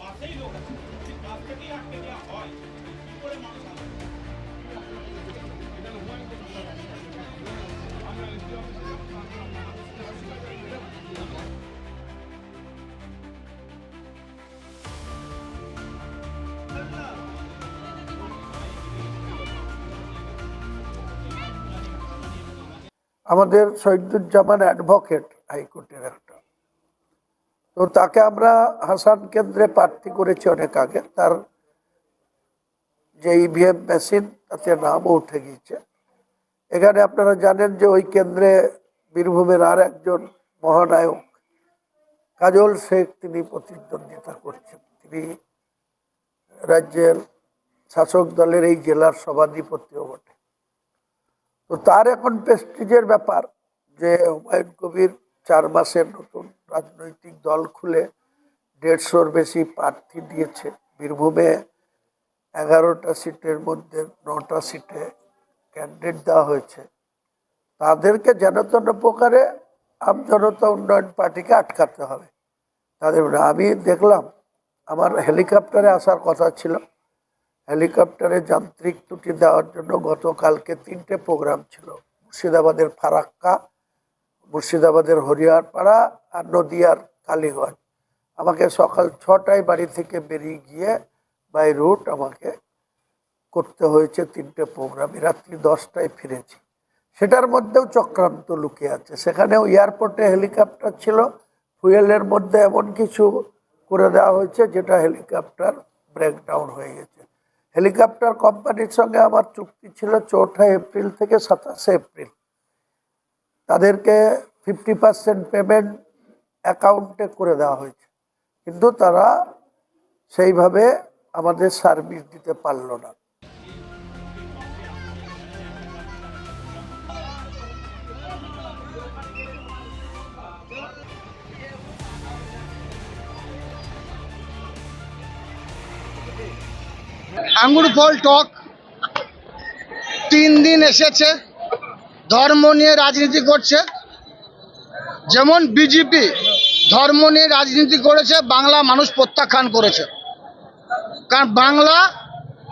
বাসেই লোক আছে, যদি বাস থেকেই আটকে দেওয়া হয় কি করে মানুষ আসবে? আমাদের শহীদুজ্জামান অ্যাডভোকেট হাইকোর্টের একটা, তো তাকে আমরা হাসান কেন্দ্রে প্রার্থী করেছি অনেক আগে। তার যে ইভিএম মেশিন তাতে নামও উঠে গিয়েছে। এখানে আপনারা জানেন যে ওই কেন্দ্রে বীরভূমের আর একজন মহানায়ক কাজল শেখ তিনি প্রতিদ্বন্দ্বিতা করছেন। তিনি রাজ্যের শাসক দলের এই জেলার সভাধিপতিও বটে। তো তার এখন প্রেস্টিজের ব্যাপার যে হুমায়ুন কবির 4 মাসের নতুন রাজনৈতিক দল খুলে 150-র বেশি প্রার্থী দিয়েছে। বীরভূমে 11টা সিটের মধ্যে 9টা সিটে ক্যান্ডিডেট দেওয়া হয়েছে। তাদেরকে যেন তেন প্রকারে আমজনতা উন্নয়ন পার্টিকে আটকাতে হবে তাদের। আমি দেখলাম, আমার হেলিকপ্টারে আসার কথা ছিল, হেলিকপ্টারে যান্ত্রিক ত্রুটি দেওয়ার জন্য গতকালকে 3টে প্রোগ্রাম ছিল। মুর্শিদাবাদের ফারাক্কা, মুর্শিদাবাদের হরিয়ারপাড়া আর নদিয়ার কালীগঞ্জ। আমাকে সকাল 6টায় বাড়ি থেকে বেরিয়ে গিয়ে বাই রুট আমাকে করতে হয়েছে 3টে প্রোগ্রাম। রাত্রি 10টায় ফিরেছি। সেটার মধ্যেও চক্রান্ত লুকিয়ে আছে। সেখানেও এয়ারপোর্টে হেলিকপ্টার ছিল, ফুয়েলের মধ্যে এমন কিছু করে দেওয়া হয়েছে যেটা হেলিকপ্টার ব্রেকডাউন হয়ে গেছে। হেলিকপ্টার কোম্পানির সঙ্গে আমার চুক্তি ছিল 4 এপ্রিল থেকে 27 এপ্রিল। তাদেরকে 50% পেমেন্ট অ্যাকাউন্টে করে দেওয়া হয়েছে, কিন্তু তারা সেইভাবে আমাদের সার্ভিস দিতে পারলো না। আঙ্গুর ফল টক 3 দিন এসেছে, ধর্ম নিয়ে রাজনীতি করছে। যেমন বিজেপি ধর্ম নিয়ে রাজনীতি করেছে, বাংলা মানুষ প্রত্যাখ্যান করেছে। কারণ বাংলা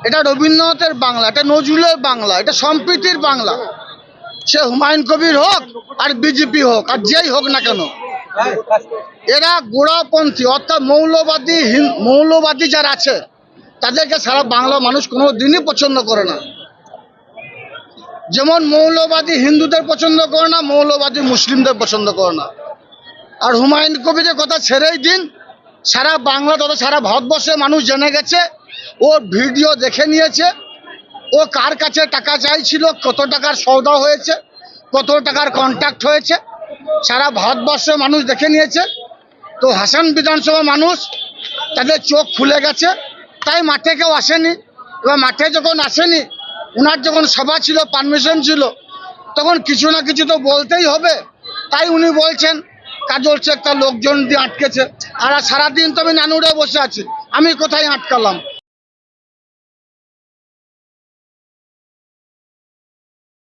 এটা রবীন্দ্রনাথের বাংলা, এটা নজরুলের বাংলা, এটা সম্প্রীতির বাংলা। সে হুমায়ুন কবির হোক আর বিজেপি হোক আর যেই হোক না কেন, এরা গোড়াপন্থী অর্থাৎ মৌলবাদী যারা আছে তাদেরকে সারা বাংলা মানুষ কোনো দিনই পছন্দ করে না। যেমন মৌলবাদী হিন্দুদের পছন্দ করে না, মৌলবাদী মুসলিমদের পছন্দ করে না। আর হুমায়ুন কবিরের কথা ছেড়েই দিন, সারা বাংলা তথা সারা ভারতবর্ষের মানুষ জেনে গেছে, ওর ভিডিও দেখে নিয়েছে, ও কার কাছে টাকা চাইছিল, কত টাকার সওদা হয়েছে, কত টাকার কন্ট্রাক্ট হয়েছে, সারা ভারতবর্ষের মানুষ দেখে নিয়েছে। তো হাসান বিধানসভা মানুষ তাদের চোখ খুলে গেছে, তাই মাঠে কেউ আসেনি। এবার মাঠে যখন আসেনি, ওনার যখন সভা ছিল, পারমিশন ছিল, তখন কিছু না কিছু তো বলতেই হবে। তাই উনি বলছেন কাজল শেখ তার লোকজন দিয়ে আটকেছে। আর সারাদিন তো আমি নানুরে বসে আছি, আমি কোথায় আটকালাম?